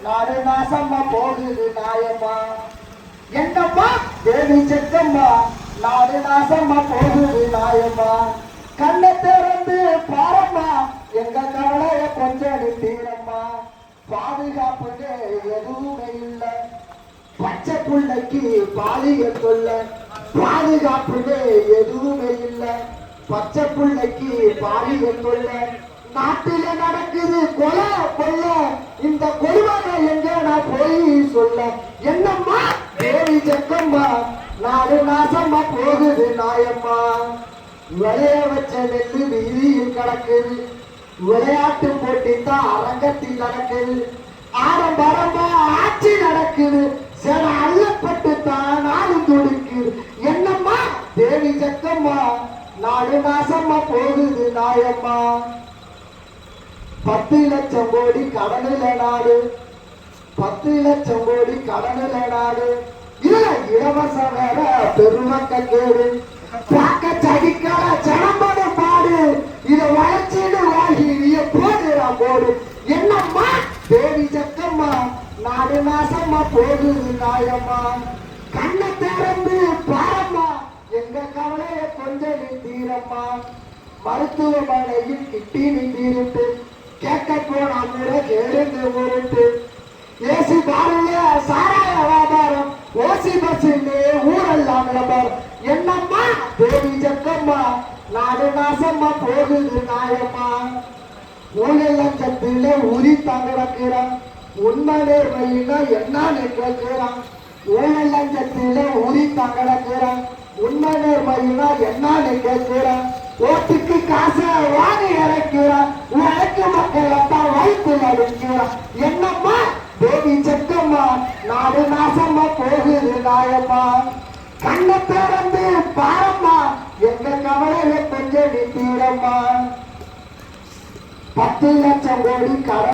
நாடு நாசம்மா போகுது நாயம்மா. என்னம்மா தேவி செக்கம்மா, நாடு நாசம்மா போகுது நாயம்மா. கண்ணை திறந்து பாரம்மா, எங்க கவலைய கொஞ்சம் தீரம்மா. பாதுகாப்புன்னு எதுவுமே இல்லை, பச்சை புள்ளைக்கு பாலியல் கொள்ள. பாதுகாப்புன்னு எதுவுமே இல்லை, பச்சை புள்ளைக்கு பாலியல் கொள்ள. நாட்டில நடக்குது கொலை கொள்ள, இந்த கொடுமையை எங்க நான் போய் சொல்ல. என்னம்மா தேவி செக்கம்மா, நாடு நாசம்மா போகுது நாயம்மா. விளைய வச்ச நெல்லு வீதியில் கிடக்குது, விளையாட்டு போட்டி தான் அரங்கத்தில் நடக்குது. ஆடம்பரமா ஆட்சி நடக்குது, சில அள்ளப்பட்டு தான் நாடு துடிக்குது. என்னம்மா தேவி செக்கம்மா, நாடு நாசம்மா போகுது நாயம்மா. 10 லட்சம் கோடி கடனில நாடு, 10 லட்சம் கோடி கடனில நாடு. இதுல இலவசம் வேற பெருமக்க கேடு, பார்க்க சகிக்கல சடம்பட பாடு. இத வளர்ச்சிடு வாங்கி போடுறா போடு. என்னம்மா தேவி செக்கம்மா, நாடு நாசம்மா போகுது நாயம்மா. கண்ணை திறந்து பாரம்மா, எங்க கவலைய கொஞ்சம் தீரம்மா. மருத்துவமனையில் கிட்டினி தீருட்டு, கேட்க போனா கூட கேளுங்க ஊருட்டு. ஏசி பாருங்க சாராய வியாபாரம், ஓசி பஸ்ஸிலே ஊரெல்லாம் விளம்பரம். என்னம்மா தேவி செக்கம்மா, நாடு நாசம்மா போகுது நாயம்மா. ஊழல் லஞ்சத்தில உரி தங்கிடக்கிறான், உண்மை நேர்மையினா என்னன்னு கேட்கிறான். ஊழல் லஞ்சத்தில உரி தங்கிடக்கிறான், உண்மை நேர்மையினா என்னன்னு கேட்கிறான். ஓட்டுக்கு காசை வாங்கி இறக்கிறான், உழைக்கு மக்களை தான் வைத்து அடிக்கிறான். என்னம்மா தேவி செக்கம்மா, நாடு நாசம்மா போகுது நாயம்மா. கண்ணை திறந்து பாரம்மா, எங்க கவலையில கொஞ்சம் தீரம்மா. 10 லட்சம் கோடி கடன்